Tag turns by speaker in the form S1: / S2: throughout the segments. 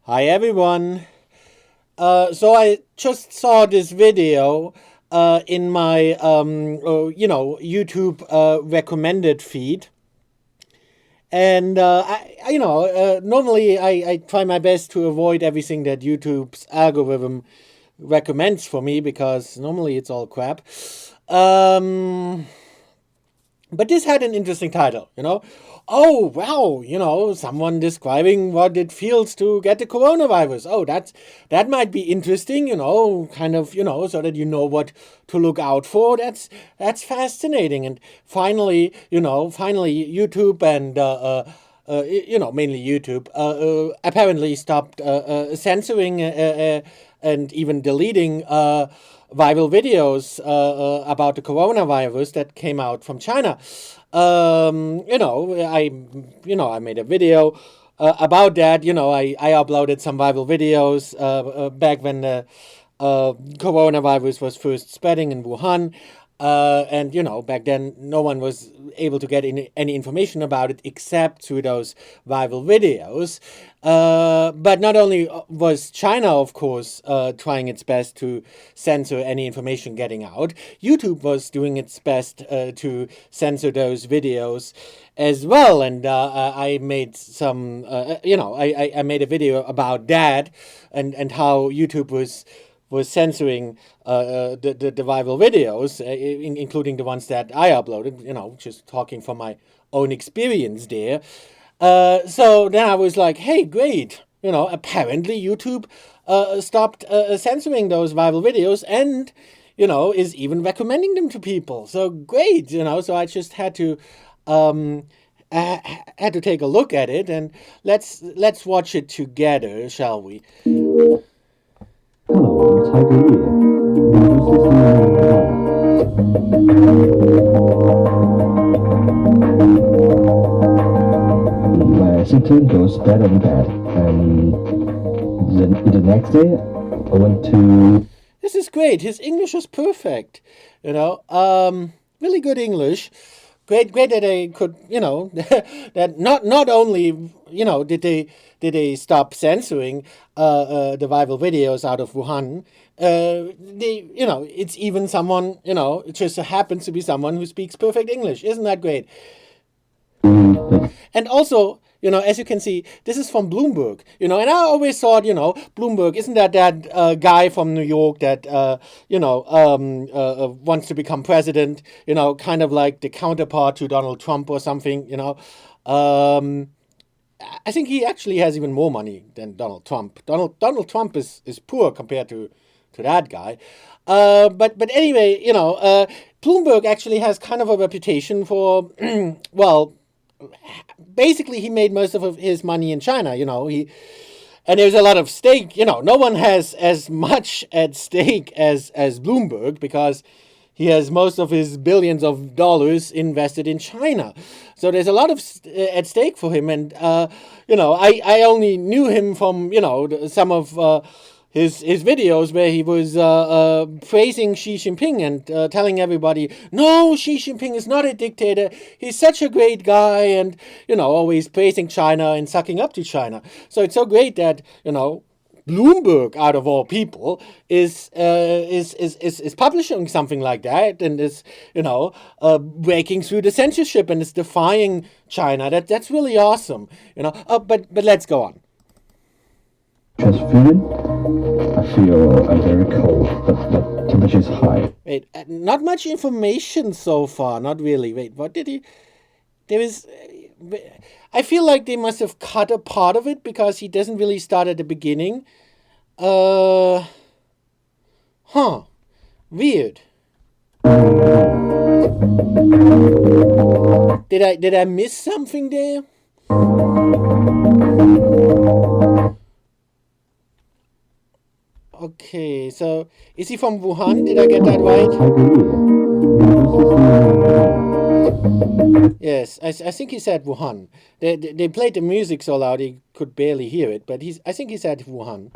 S1: Hi everyone. So I just saw this video in my YouTube recommended feed, and normally I try my best to avoid everything that YouTube's algorithm recommends for me because normally it's all crap. But this had an interesting title, Oh, wow, someone describing what it feels to get the coronavirus. Oh, that might be interesting, kind of, so that you know what to look out for. That's fascinating. And finally, YouTube and mainly YouTube, apparently stopped censoring and even deleting viral videos about the coronavirus that came out from China. I made a video about that. I uploaded some viral videos back when the coronavirus was first spreading in Wuhan. And back then no one was able to get any information about it except through those viral videos. But not only was China, of course, trying its best to censor any information getting out, YouTube was doing its best to censor those videos as well. And I made some, I made a video about that and how YouTube was censoring the viral videos, including the ones that I uploaded, just talking from my own experience there. So then I was like, hey, great. Apparently YouTube stopped censoring those viral videos and, is even recommending them to people. So great, so I just had to take a look at it, and let's watch it together, shall we?
S2: Hello, I'm Tiger here. My symptom goes bad and bad, and the next day I went to...
S1: This is great. His English is perfect, really good English. Great that they could, that not only, did they stop censoring the viral videos out of Wuhan. It's even someone, it just happens to be someone who speaks perfect English. Isn't that great? And also, as you can see, this is from Bloomberg, and I always thought, Bloomberg, isn't that guy from New York that, wants to become president, kind of like the counterpart to Donald Trump or something, I think he actually has even more money than Donald Trump. Donald Trump is poor compared to that guy. But anyway, Bloomberg actually has kind of a reputation for, well, basically he made most of his money in China, and there's a lot of stake, no one has as much at stake as Bloomberg because he has most of his billions of dollars invested in China. So there's a lot of at stake for him. And, I only knew him from, some of his videos where he was praising Xi Jinping and telling everybody, no, Xi Jinping is not a dictator. He's such a great guy, and, always praising China and sucking up to China. So it's so great that, Bloomberg, out of all people, is publishing something like that and is, breaking through the censorship and is defying China. That's really awesome, But let's go on.
S2: Transfusion. I feel I'm very cold, but the temperature is high.
S1: Wait, not much information so far. Not really. Wait, what did he? There is. I feel like they must have cut a part of it because he doesn't really start at the beginning. Weird. Did I miss something there? Okay, so is he from Wuhan? Did I get that right? Yes, I think he said Wuhan. They played the music so loud he could barely hear it, but I think he said Wuhan.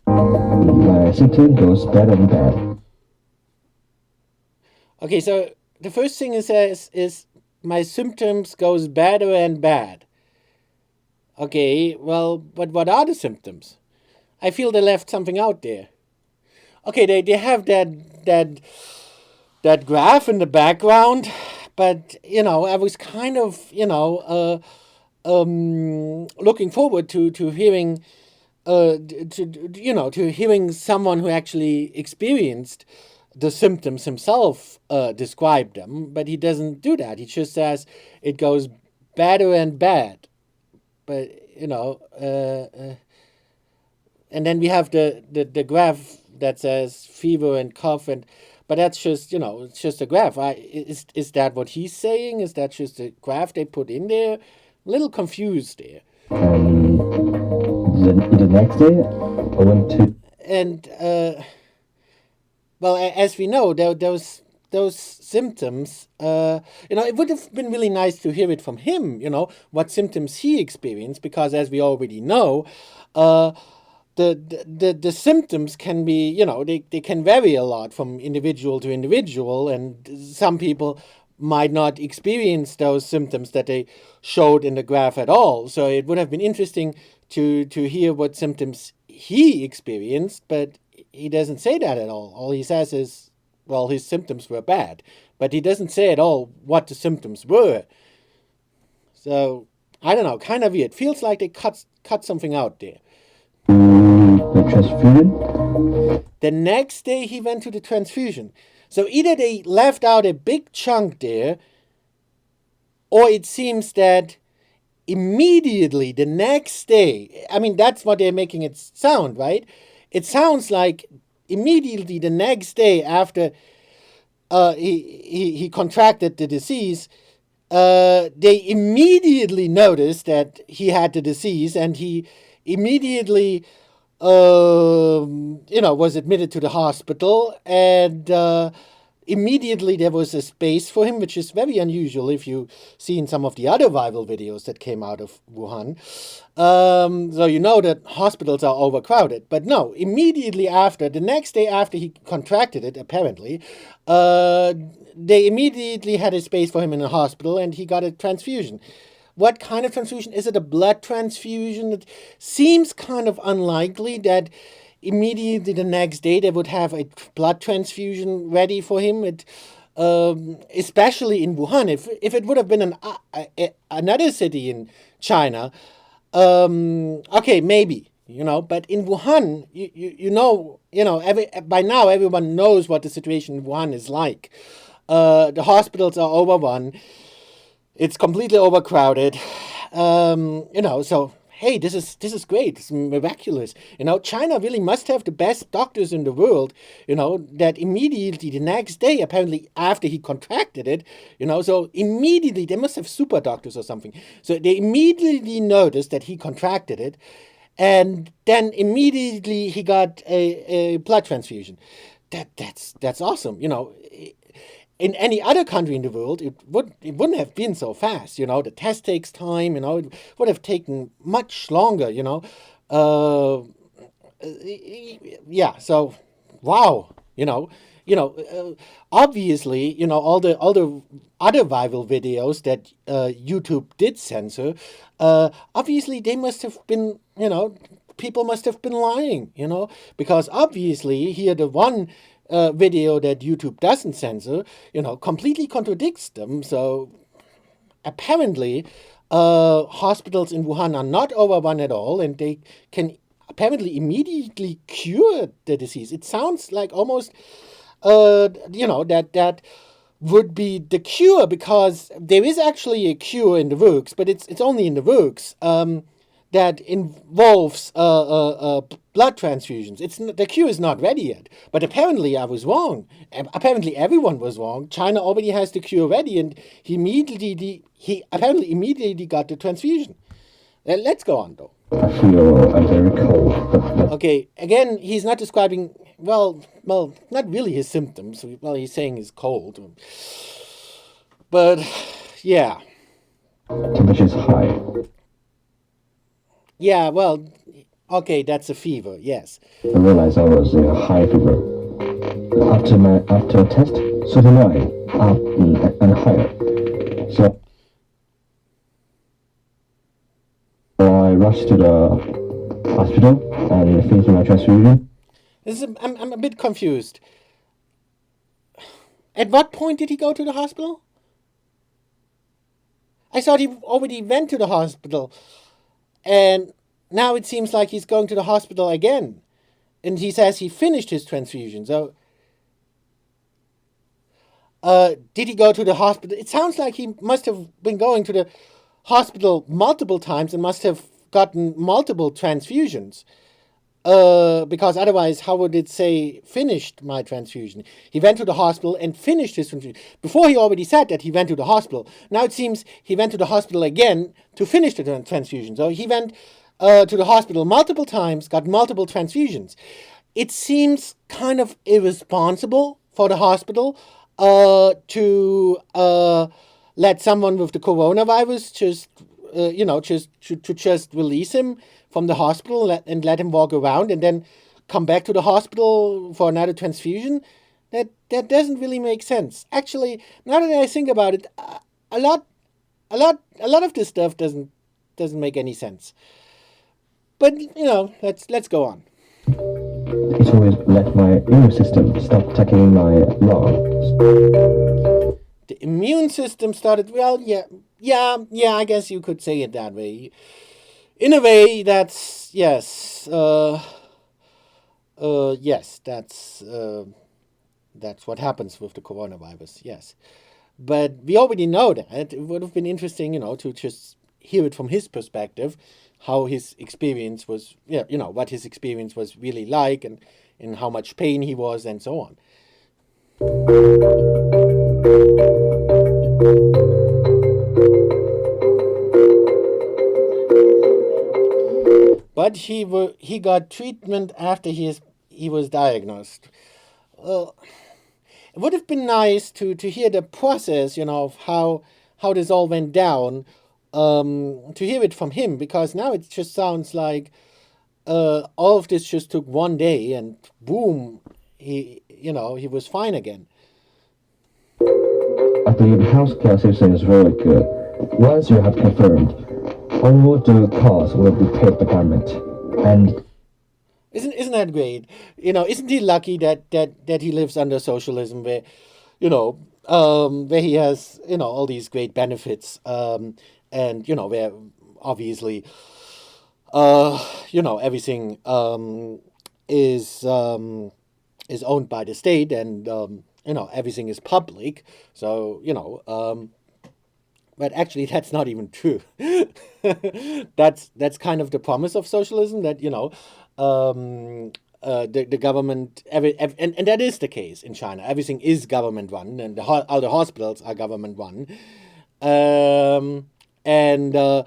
S2: My symptom goes bad and bad.
S1: Okay, so the first thing it says is my symptoms goes better and bad. Okay, well, but what are the symptoms? I feel they left something out there. Okay, they have that graph in the background, but I was kind of looking forward to hearing to hearing someone who actually experienced the symptoms himself describe them, but he doesn't do that. He just says it goes better and bad. But and then we have the graph that says fever and cough, but that's just it's just a graph. Is that what he's saying? Is that just a graph they put in there? A little confused there.
S2: The next day, I went to.
S1: And well, as we know, those symptoms, it would have been really nice to hear it from him. What symptoms he experienced, because as we already know, the symptoms can be, they can vary a lot from individual to individual, and some people might not experience those symptoms that they showed in the graph at all. So it would have been interesting to hear what symptoms he experienced, but he doesn't say that at all. All he says is, well, his symptoms were bad, but he doesn't say at all what the symptoms were. So, I don't know, kind of weird. Feels like they cut something out there.
S2: The transfusion?
S1: The next day he went to the transfusion. So either they left out a big chunk there, or it seems that immediately the next day, I mean, that's what they're making it sound, right? It sounds like immediately the next day after he contracted the disease, they immediately noticed that he had the disease, and he immediately was admitted to the hospital, and immediately there was a space for him, which is very unusual if you've seen some of the other viral videos that came out of Wuhan. So you know that hospitals are overcrowded. But no, immediately after, the next day after he contracted it, apparently, they immediately had a space for him in a hospital, and he got a transfusion. What kind of transfusion? Is it a blood transfusion? It seems kind of unlikely that immediately the next day they would have a blood transfusion ready for him. Especially in Wuhan. If it would have been another city in China, okay, maybe, but in Wuhan, by now everyone knows what the situation in Wuhan is like. The hospitals are overrun. It's completely overcrowded, so, hey, this is great. It's miraculous. China really must have the best doctors in the world, that immediately the next day, apparently after he contracted it, so immediately they must have super doctors or something. So they immediately noticed that he contracted it, and then immediately he got a blood transfusion. That's awesome. In any other country in the world, it wouldn't have been so fast. The test takes time. It would have taken much longer. Yeah. So, wow. Obviously, all the other viral videos that YouTube did censor, obviously they must have been, people must have been lying, because obviously here the one video that YouTube doesn't censor, completely contradicts them. So apparently, hospitals in Wuhan are not overrun at all, and they can apparently immediately cure the disease. It sounds like almost, that would be the cure, because there is actually a cure in the works, but it's only in the works. That involves blood transfusions. The cure is not ready yet. But apparently I was wrong. Apparently everyone was wrong. China already has the cure ready, and he apparently immediately got the transfusion. Let's go on, though.
S2: I feel I'm very cold.
S1: Okay, again, he's not describing, well, not really his symptoms. Well, he's saying he's cold. But, yeah.
S2: Temperature is high.
S1: Yeah, well, okay, that's a fever, yes.
S2: I realized I was in a high fever. After a test, 39 and higher. So I rushed to the hospital and finished my transfusion.
S1: I'm a bit confused. At what point did he go to the hospital? I thought he already went to the hospital, and now it seems like he's going to the hospital again. And he says he finished his transfusion. So, did he go to the hospital? It sounds like he must have been going to the hospital multiple times and must have gotten multiple transfusions. Because otherwise, how would it say finished my transfusion? He went to the hospital and finished his transfusion. Before he already said that he went to the hospital. Now it seems he went to the hospital again to finish the transfusion. So he went to the hospital multiple times, got multiple transfusions. It seems kind of irresponsible for the hospital to let someone with the coronavirus just release him from the hospital and let him walk around and then come back to the hospital for another transfusion. That doesn't really make sense. Actually, now that I think about it, a lot of this stuff doesn't make any sense. But let's go on.
S2: It always let my immune system stop attacking my lungs.
S1: The immune system started. Well, yeah. I guess you could say it that way. In a way, that's yes. Yes, that's what happens with the coronavirus. Yes, but we already know that. It would have been interesting, to just hear it from his perspective, how his experience was. What his experience was really like, and how much pain he was, and so on. But he got treatment after he was diagnosed. It would have been nice to hear the process, of how this all went down, to hear it from him, because now it just sounds like all of this just took one day and boom, he was fine again.
S2: I think the healthcare system is very good. Once you have confirmed, all the costs will be paid by government. And
S1: isn't that great? Isn't he lucky that he lives under socialism, where where he has all these great benefits, and where obviously everything is owned by the state, and everything is public. So but actually, that's not even true. That's kind of the promise of socialism, that the government, and that is the case in China. Everything is government run, and all the hospitals are government run, and the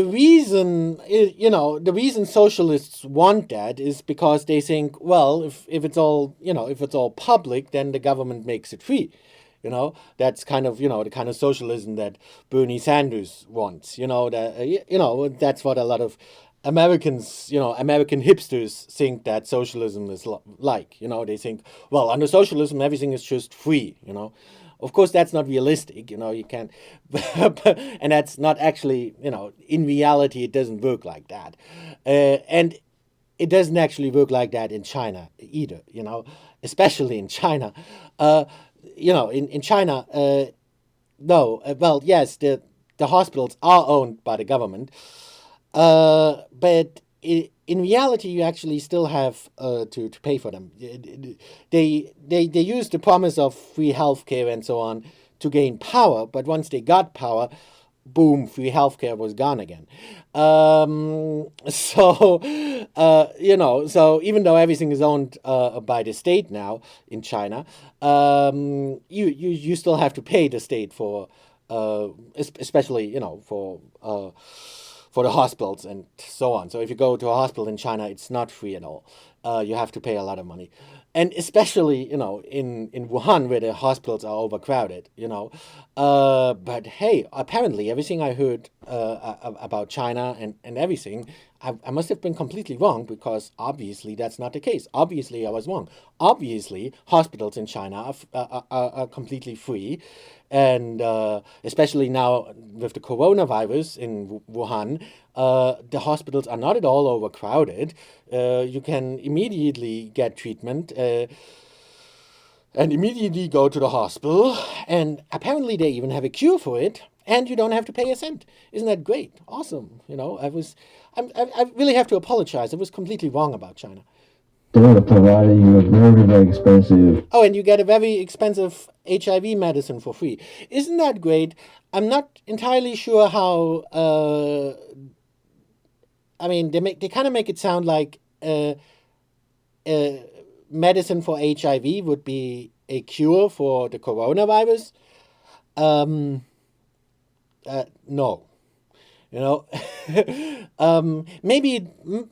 S1: reason the reason socialists want that is because they think, well, if it's all public, then the government makes it free. That's kind of the kind of socialism that Bernie Sanders wants. That's what a lot of Americans, American hipsters think that socialism is like. They think, well, under socialism everything is just free. Of course, that's not realistic. You can't, and that's not actually. In reality, it doesn't work like that, and it doesn't actually work like that in China either. Especially in China. In China, no. Well, yes, the hospitals are owned by the government, but in reality, you actually still have to pay for them. They use the promise of free healthcare and so on to gain power, but once they got power, boom, free healthcare was gone again. So even though everything is owned by the state now in China, you still have to pay the state for, especially for the hospitals and so on. So if you go to a hospital in China, it's not free at all. You have to pay a lot of money. And especially, in Wuhan, where the hospitals are overcrowded, but hey, apparently everything I heard about China and everything, I must have been completely wrong, because obviously that's not the case. Obviously I was wrong. Obviously hospitals in China are completely free, and especially now with the coronavirus in Wuhan, the hospitals are not at all overcrowded. You can immediately get treatment. And immediately go to the hospital, and apparently they even have a cure for it, and you don't have to pay a cent. Isn't that great? Awesome. I really have to apologize. I was completely wrong about China.
S2: They will provide you a very, very expensive.
S1: Oh, and you get a very expensive HIV medicine for free. Isn't that great? I'm not entirely sure how. They kind of make it sound like medicine for HIV would be a cure for the coronavirus. No. Maybe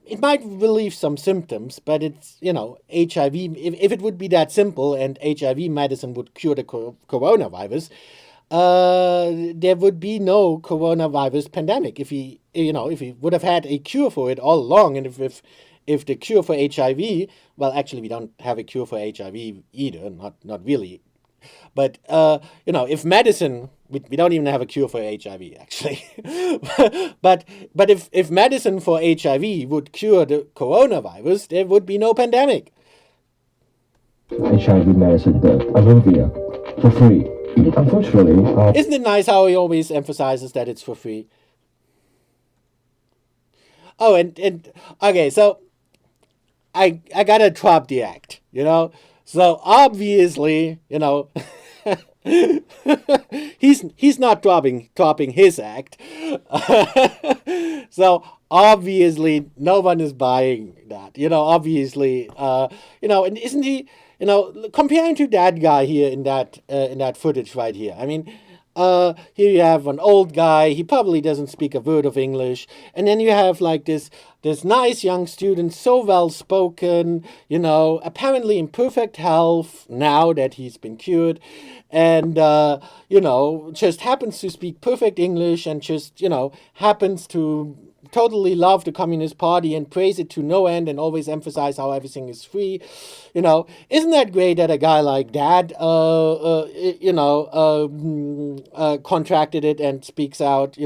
S1: it might relieve some symptoms, but it's, HIV, if it would be that simple and HIV medicine would cure the coronavirus, there would be no coronavirus pandemic if he would have had a cure for it all along. And if the cure for HIV, well, actually we don't have a cure for HIV either, not really. But, if medicine, we don't even have a cure for HIV, actually. but if medicine for HIV would cure the coronavirus, there would be no pandemic.
S2: HIV medicine, the Aluvia, for free. Unfortunately,
S1: isn't it nice how he always emphasizes that it's for free? Oh, and okay, so I gotta drop the act, So obviously, he's not dropping his act. So obviously no one is buying that. Obviously, and isn't he, comparing to that guy here in that footage right here. I mean, here you have an old guy. He probably doesn't speak a word of English, and then you have like this nice young student, so well spoken, apparently in perfect health now that he's been cured, and just happens to speak perfect English, and just happens to totally love the Communist Party and praise it to no end, and always emphasize how everything is free. Isn't that great that a guy like that, contracted it and speaks out,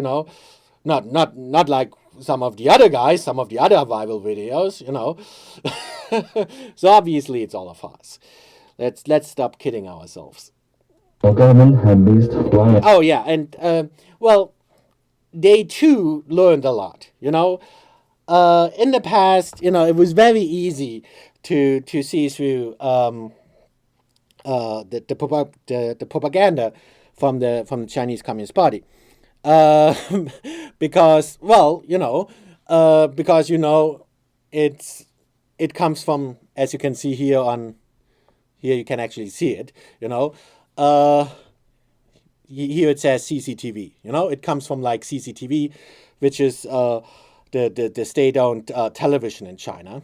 S1: not like some of the other guys, some of the other viral videos, So obviously it's all a farce. Let's stop kidding ourselves.
S2: The government had missed one.
S1: Oh yeah, and they too learned a lot. In the past, it was very easy to see through the propaganda from the Chinese Communist Party, because it comes from, as you can see here you can actually see it. Here it says CCTV. It comes from like CCTV, which is the state-owned television in China.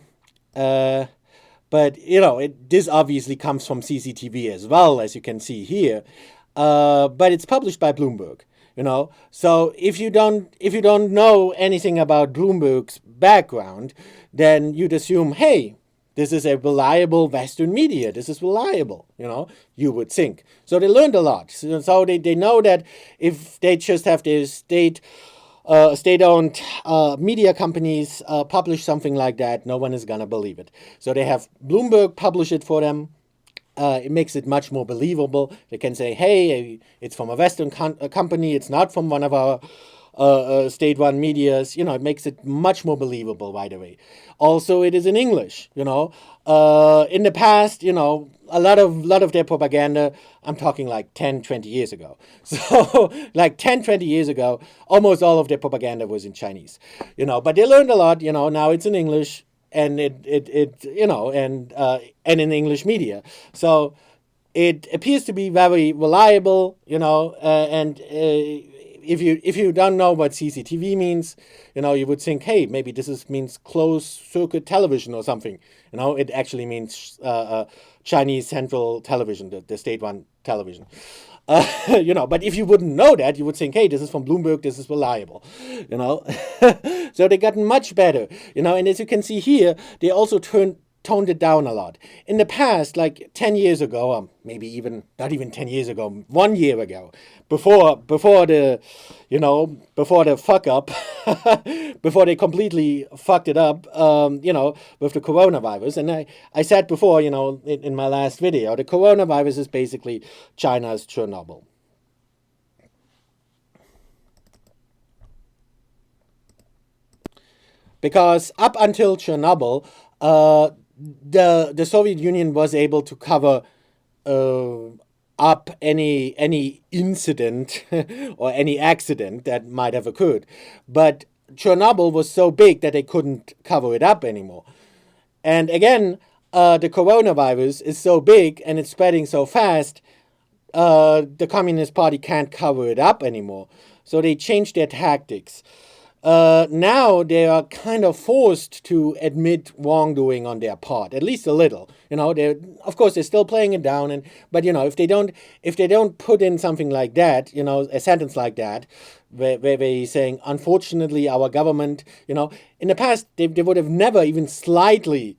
S1: But this obviously comes from CCTV as well, as you can see here. But it's published by Bloomberg. So if you don't know anything about Bloomberg's background, then you'd assume, hey, this is a reliable Western media. This is reliable, you would think. So they learned a lot. So they know that if they just have their state-owned media companies publish something like that, no one is going to believe it. So they have Bloomberg publish it for them. It makes it much more believable. They can say, hey, it's from a Western company. It's not from one of our state-run medias. It makes it much more believable right away. Also, it is in English. In the past, a lot of their propaganda, I'm talking like 10, 20 years ago. So like 10, 20 years ago, almost all of their propaganda was in Chinese. But they learned a lot. Now it's in English, and and in English media. So it appears to be very reliable. And if you don't know what CCTV means, you would think, hey, maybe this means closed circuit television or something. It actually means Chinese Central Television, the state-run television. But if you wouldn't know that, you would think, hey, this is from Bloomberg, this is reliable, you know. So they got much better, and as you can see here, they also toned it down a lot. In the past, like 10 years ago, or maybe even not even 10 years ago, 1 year ago, before the fuck up, before they completely fucked it up, with the coronavirus. And I said before, in my last video, the coronavirus is basically China's Chernobyl. Because up until Chernobyl, the Soviet Union was able to cover up any incident or any accident that might have occurred. But Chernobyl was so big that they couldn't cover it up anymore. And again, the coronavirus is so big and it's spreading so fast, the Communist Party can't cover it up anymore. So they changed their tactics. Now they are kind of forced to admit wrongdoing on their part, at least a little. Of course they're still playing it down, but if they don't put in something like that, a sentence like that, where they're saying, unfortunately, our government, in the past they would have never even slightly,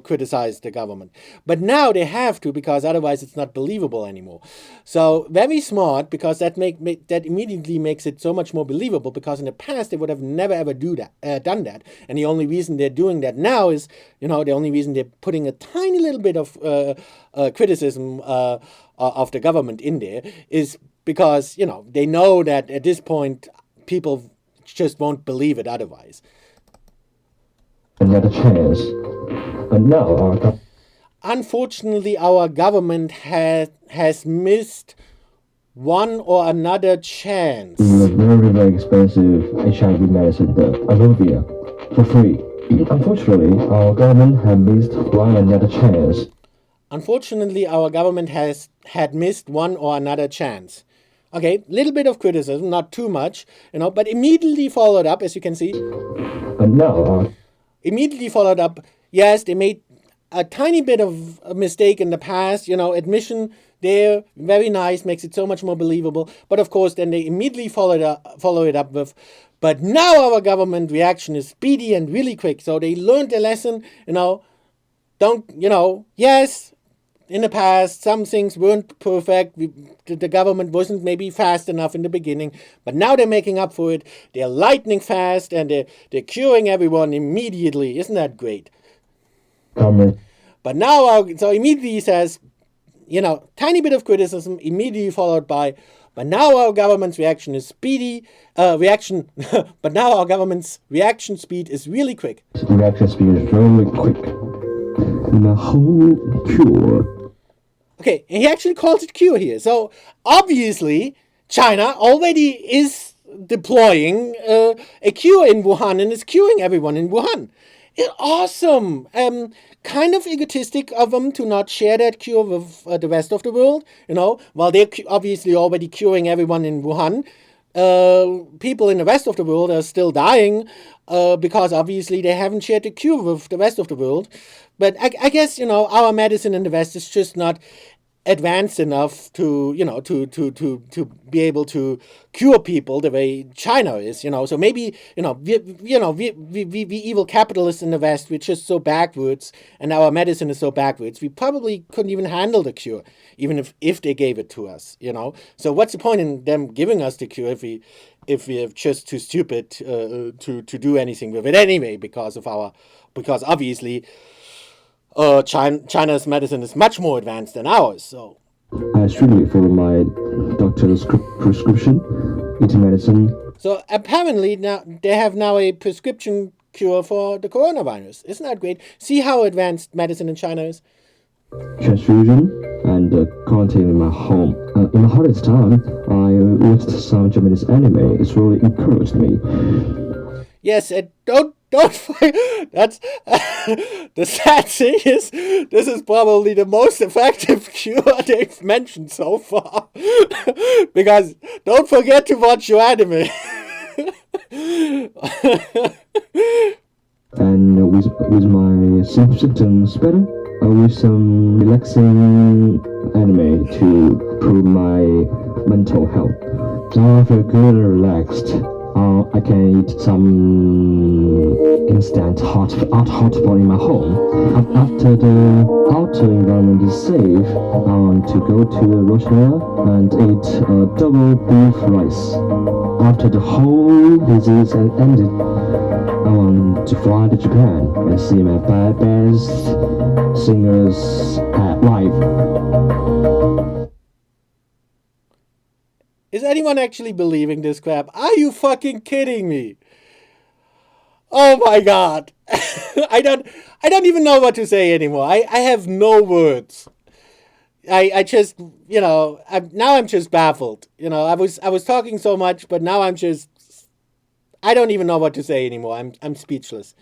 S1: criticized the government, but now they have to, because otherwise it's not believable anymore. So very smart, because that that immediately makes it so much more believable, because in the past they would have never ever done that, and the only reason they're doing that now is, the only reason they're putting a tiny little bit of criticism of the government in there is because, they know that at this point people just won't believe it otherwise.
S2: Another chance, but now
S1: unfortunately our government has missed one or another chance.
S2: Very, very expensive HIV medicine, the Avovia, for free. Unfortunately, our government had missed one another chance.
S1: Unfortunately, our government had missed one or another chance. Okay, little bit of criticism, not too much, but immediately followed up, as you can see.
S2: And now,
S1: immediately followed up, yes, they made a tiny bit of a mistake in the past, admission there, very nice, makes it so much more believable. But of course, then they immediately follow it up with, but now our government reaction is speedy and really quick. So they learned their lesson, yes, in the past, some things weren't perfect. The government wasn't maybe fast enough in the beginning, but now they're making up for it. They're lightning fast, and they're curing everyone immediately. Isn't that great? But now, so immediately he says, tiny bit of criticism, immediately followed by, but now our government's reaction is speedy. But now our government's reaction speed is really quick.
S2: Reaction speed is really quick. The whole cure.
S1: Okay, and he actually calls it cure here. So obviously, China already is deploying a cure in Wuhan and is curing everyone in Wuhan. Awesome. Kind of egotistic of them to not share that cure with the rest of the world. While they're obviously already curing everyone in Wuhan, people in the rest of the world are still dying because obviously they haven't shared the cure with the rest of the world. But I guess, our medicine in the West is just not advanced enough to be able to cure people the way China is, So maybe, we evil capitalists in the West, we're just so backwards, and our medicine is so backwards, we probably couldn't even handle the cure, even if they gave it to us, So what's the point in them giving us the cure if we're just too stupid to do anything with it anyway, because obviously China's medicine is much more advanced than ours. So
S2: I strictly follow my doctor's prescription, eating medicine.
S1: So apparently now they have a prescription cure for the coronavirus. Isn't that great? See how advanced medicine in China is.
S2: Transfusion and quarantine in my home. In my hardest time, I watched some Japanese anime. It's really encouraged me.
S1: Yes, don't that's the sad thing is, this is probably the most effective cure they've mentioned so far. Because don't forget to watch your anime.
S2: And with my symptoms better with some relaxing anime to improve my mental health. Now I feel good and relaxed. I can eat some instant hot pot in my home. After the outer environment is safe, I want to go to Rotterdam and eat a double beef rice. After the whole disease has ended, I want to fly to Japan and see my best singers live.
S1: Is anyone actually believing this crap? Are you fucking kidding me? Oh my god. I don't even know what to say anymore. I have no words. I just, now I'm just baffled. I was talking so much, but now I don't even know what to say anymore. I'm speechless.